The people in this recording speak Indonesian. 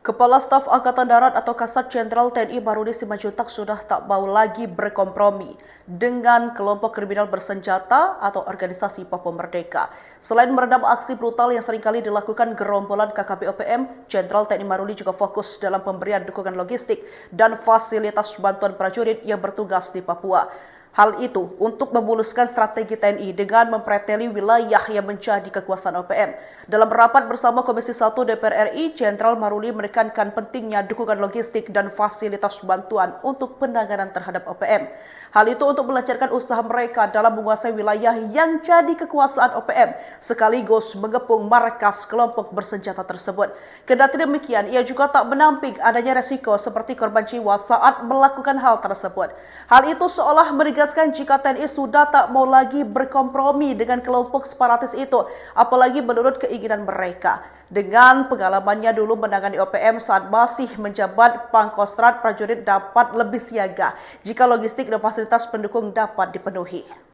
Kepala Staf Angkatan Darat atau Kasat Jenderal TNI Marudi Simanjuntak sudah tak mau lagi berkompromi dengan kelompok kriminal bersenjata atau organisasi Papua Merdeka. Selain meredam aksi brutal yang seringkali dilakukan gerombolan KKP OPM, Jenderal TNI Marudi juga fokus dalam pemberian dukungan logistik dan fasilitas bantuan prajurit yang bertugas di Papua. Hal itu untuk memuluskan strategi TNI dengan mempreteli wilayah yang menjadi kekuasaan OPM. Dalam rapat bersama Komisi 1 DPR RI, Jenderal Maruli menekankan pentingnya dukungan logistik dan fasilitas bantuan untuk penanganan terhadap OPM. Hal itu untuk melancarkan usaha mereka dalam menguasai wilayah yang jadi kekuasaan OPM, sekaligus mengepung markas kelompok bersenjata tersebut. Kendati demikian, ia juga tak menampik adanya resiko seperti korban jiwa saat melakukan hal tersebut. Hal itu seolah menegaskan jika TNI sudah tak mau lagi berkompromi dengan kelompok separatis itu, apalagi menurut keinginan mereka. Dengan pengalamannya dulu menangani OPM saat masih menjabat Pangkostrat, prajurit dapat lebih siaga jika logistik dan fasilitas pendukung dapat dipenuhi.